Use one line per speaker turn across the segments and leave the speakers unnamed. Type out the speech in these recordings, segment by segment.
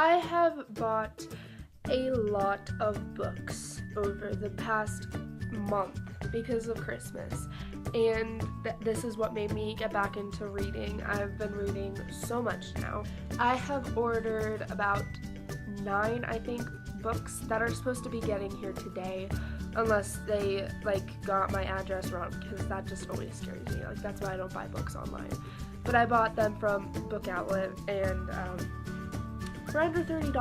I have bought a lot of books over the past month because of Christmas, and this is what made me get back into reading. I've been reading so much now. I have ordered about 9, I think, books that are supposed to be getting here today, unless they got my address wrong, because that just always scares me. That's why I don't buy books online. But I bought them from Book Outlet, and for under $30.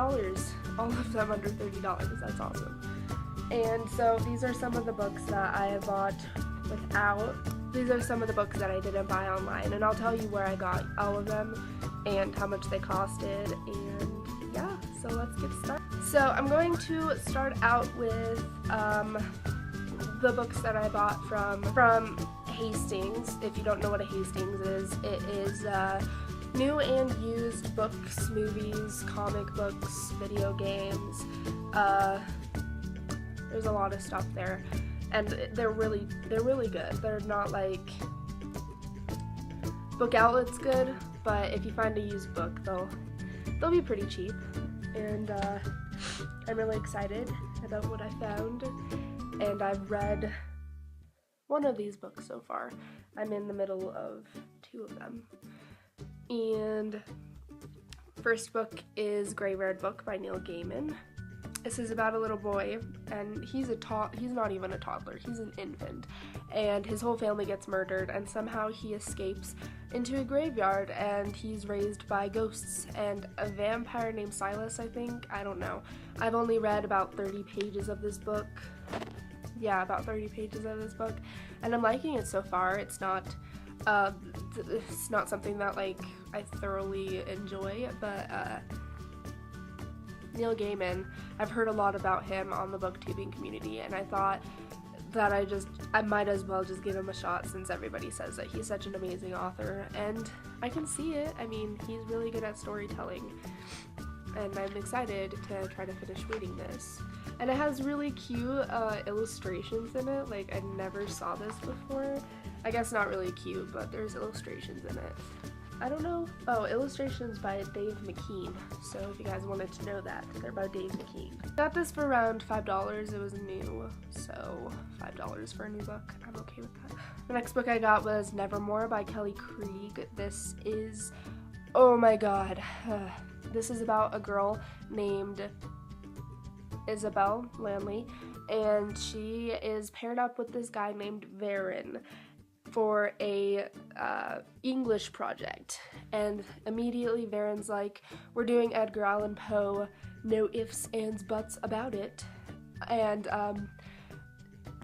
All of them under $30. That's awesome. And so these are some of the books that I have bought these are some of the books that I didn't buy online, and I'll tell you where I got all of them and how much they costed, and yeah, so let's get started. So I'm going to start out with the books that I bought from Hastings. If you don't know what a Hastings is, it is new and used books, movies, comic books, video games. There's a lot of stuff there, and they're really good. They're not like Book Outlet's good, but if you find a used book, they'll be pretty cheap. And I'm really excited about what I found, and I've read one of these books so far. I'm in the middle of 2 of them. And first book is Graveyard Book by Neil Gaiman. This is about a little boy, and he's not even a toddler, he's an infant, and his whole family gets murdered, and somehow he escapes into a graveyard, and he's raised by ghosts and a vampire named Silas, I think. I don't know. I've only read about 30 pages of this book. Yeah, about 30 pages of this book, and I'm liking it so far. It's not something that I thoroughly enjoy, but Neil Gaiman, I've heard a lot about him on the booktubing community, and I thought that I might as well just give him a shot, since everybody says that he's such an amazing author, and I can see it. I mean, he's really good at storytelling, and I'm excited to try to finish reading this. And it has really cute illustrations in it. I never saw this before. I guess not really cute, but there's illustrations in it. I don't know. Oh, illustrations by Dave McKean. So if you guys wanted to know that, they're by Dave McKean. Got this for around $5. It was new, so $5 for a new book. I'm okay with that. The next book I got was Nevermore by Kelly Krieg. This is, oh my god. This is about a girl named Isabel Landley, and she is paired up with this guy named Varen for a English project, and immediately Varen's like, we're doing Edgar Allan Poe, no ifs, ands, buts about it. And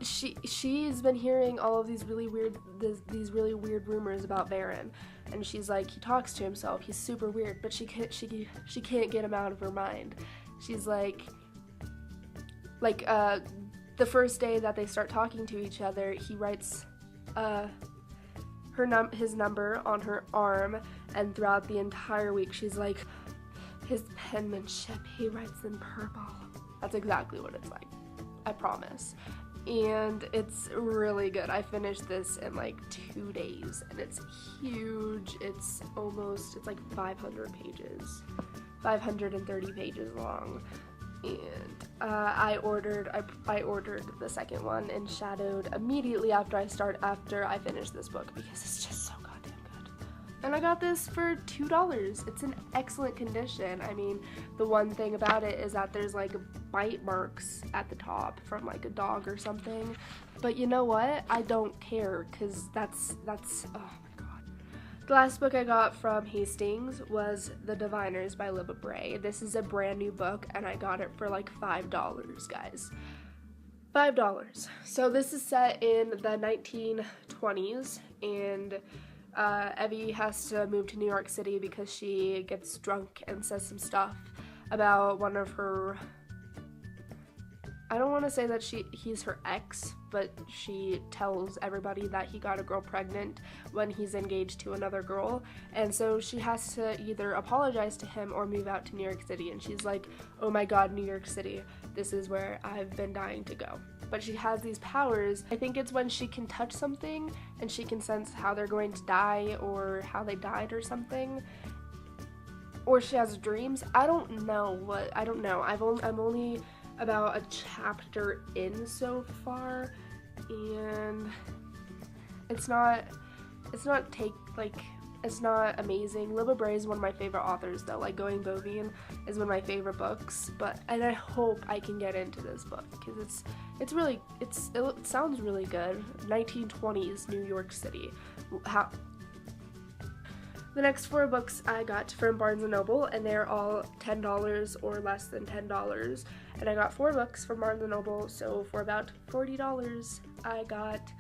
she's been hearing all of these really weird rumors about Varen, and she's like, he talks to himself, he's super weird, but she can't get him out of her mind. She's like the first day that they start talking to each other, he writes his number on her arm, and throughout the entire week she's like, his penmanship, he writes in purple. That's exactly what it's like, I promise. And it's really good. I finished this in 2 days, and it's huge. It's like 500 pages, 530 pages long. And I ordered the second one and shadowed immediately after I finished this book, because it's just so goddamn good. And I got this for $2. It's in excellent condition. I mean, the one thing about it is that there's bite marks at the top from a dog or something, but you know what? I don't care, because that's oh my god. The last book I got from Hastings was The Diviners by Libba Bray. This is a brand new book, and I got it for $5, guys. $5. So this is set in the 1920s, and Evie has to move to New York City because she gets drunk and says some stuff about one of her, I don't want to say that he's her ex, but she tells everybody that he got a girl pregnant when he's engaged to another girl, and so she has to either apologize to him or move out to New York City, and she's like, oh my god, New York City, this is where I've been dying to go. But she has these powers. I think it's when she can touch something and she can sense how they're going to die or how they died or something. or she has dreams. I don't know. I'm only about a chapter in so far, and it's not amazing. Libba Bray is one of my favorite authors though. Like Going Bovine is one of my favorite books, and I hope I can get into this book because it sounds really good. 1920s New York City. The next 4 books I got from Barnes & Noble, and they're all $10 or less than $10. And I got 4 books from Barnes & Noble, so for about $40, I got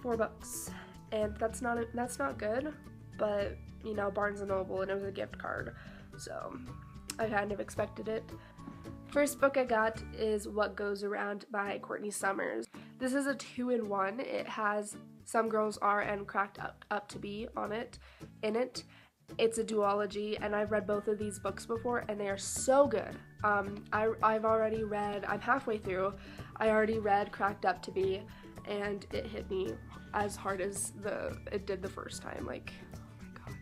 4 books. And that's not good, but, you know, Barnes & Noble, and it was a gift card, so I kind of expected it. First book I got is What Goes Around by Courtney Summers. This is a 2-in-1. It has Some Girls Are and Cracked Up to Be in it. It's a duology, and I've read both of these books before, and they are so good. I'm halfway through. I already read Cracked Up to Be, and it hit me as hard as it did the first time. Like, oh my god.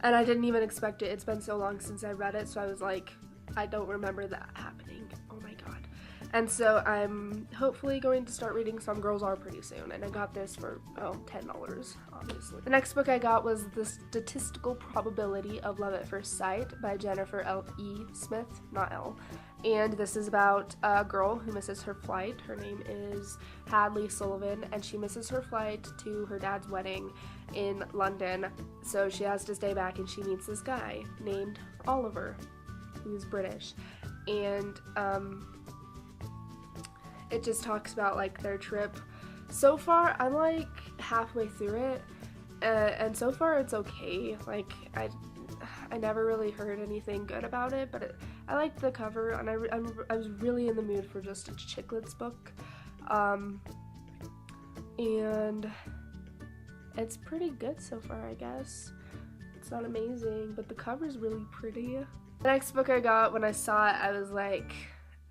And I didn't even expect it. It's been so long since I read it, so I was like, I don't remember that happening. Oh my god. And so I'm hopefully going to start reading Some Girls Are pretty soon, and I got this for, $10, obviously. The next book I got was The Statistical Probability of Love at First Sight by Jennifer L. E. Smith, not L. And this is about a girl who misses her flight. Her name is Hadley Sullivan, and she misses her flight to her dad's wedding in London, so she has to stay back, and she meets this guy named Oliver, who's British, and it just talks about like their trip. So far I'm like halfway through it, and so far it's okay. Like I never really heard anything good about it, but I liked the cover, and I was really in the mood for just a chiclets book, and it's pretty good so far, I guess. It's not amazing, but the cover's really pretty. The next book I got, when I saw it, I was like,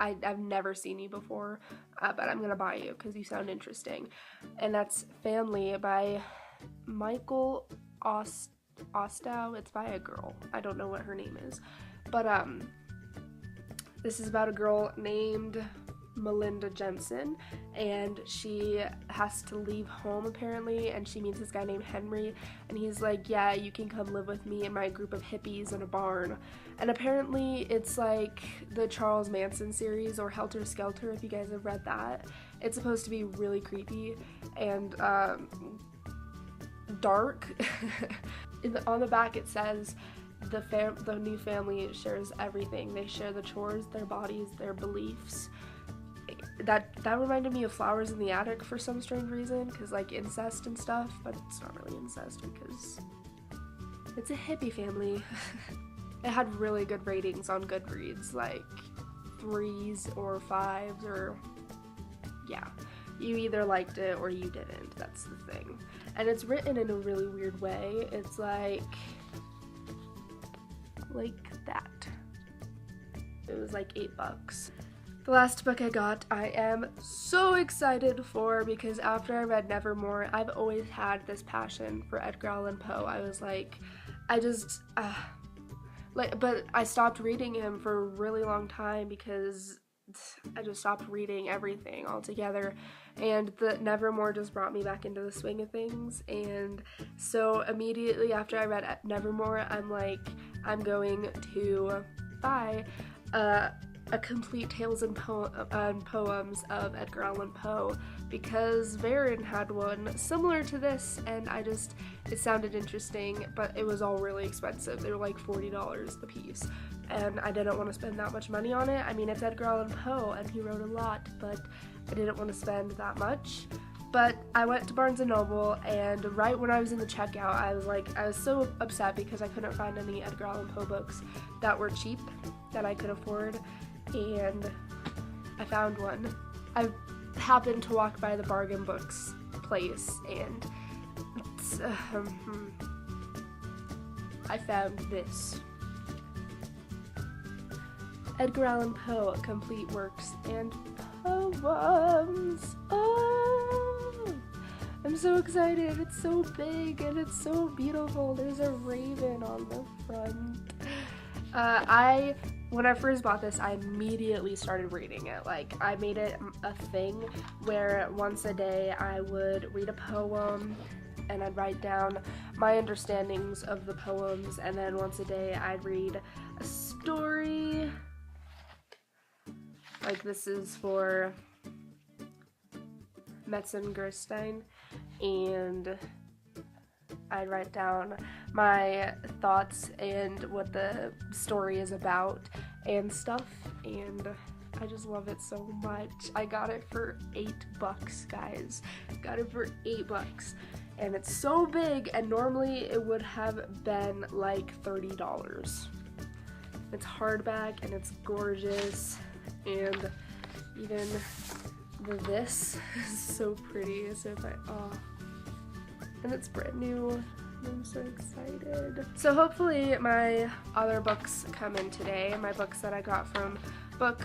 I've never seen you before, but I'm gonna buy you because you sound interesting. And that's Family by Michael Ostow. It's by a girl. I don't know what her name is. But this is about a girl named Melinda Jensen, and she has to leave home apparently, and she meets this guy named Henry, and he's like, yeah, you can come live with me and my group of hippies in a barn. And apparently it's like the Charles Manson series, or Helter Skelter, if you guys have read that. It's supposed to be really creepy and dark. On the back it says the new family shares everything. They share the chores, their bodies, their beliefs. That reminded me of Flowers in the Attic for some strange reason, because like incest and stuff, but it's not really incest because it's a hippie family. It had really good ratings on Goodreads, like 3s or 5s, or yeah, you either liked it or you didn't. That's the thing. And it's written in a really weird way. It's like that. It was like $8. The last book I got, I am so excited for, because after I read Nevermore, I've always had this passion for Edgar Allan Poe. I was like, but I stopped reading him for a really long time because I just stopped reading everything altogether, and the Nevermore just brought me back into the swing of things. And so immediately after I read Nevermore, I'm like, I'm going to buy a complete Tales and Poems of Edgar Allan Poe, because Varen had one similar to this, and it sounded interesting, but it was all really expensive. They were like $40 a piece, and I didn't want to spend that much money on it. I mean, it's Edgar Allan Poe, and he wrote a lot, but I didn't want to spend that much. But I went to Barnes & Noble, and right when I was in the checkout, I was so upset because I couldn't find any Edgar Allan Poe books that were cheap, that I could afford, and I found one. I happened to walk by the bargain books place, and I found this. Edgar Allan Poe, Complete Works and Poems. Oh, I'm so excited. It's so big and it's so beautiful. There's a raven on the front. When I first bought this, I immediately started reading it. Like, I made it a thing where once a day I would read a poem and I'd write down my understandings of the poems, and then once a day I'd read a story. Like, this is for Metzengerstein, and I'd write down my thoughts and what the story is about and stuff, and I just love it so much. I got it for $8, guys. Got it for $8, and it's so big, and normally it would have been like $30. It's hardback and it's gorgeous, and even this is so pretty. As if and it's brand new. I'm so excited. So hopefully my other books come in today. My books that I got from book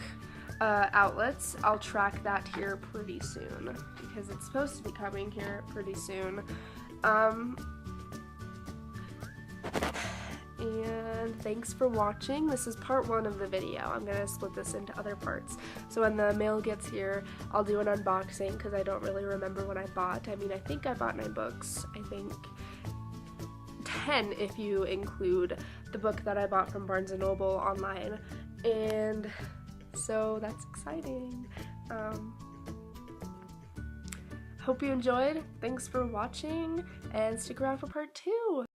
outlets. I'll track that here pretty soon because it's supposed to be coming here pretty soon. And thanks for watching. This is part 1 of the video. I'm gonna split this into other parts. So when the mail gets here, I'll do an unboxing because I don't really remember what I bought. I mean, I think I bought 9 books. I think 10 if you include the book that I bought from Barnes & Noble online. And so that's exciting. Hope you enjoyed. Thanks for watching, and stick around for part 2.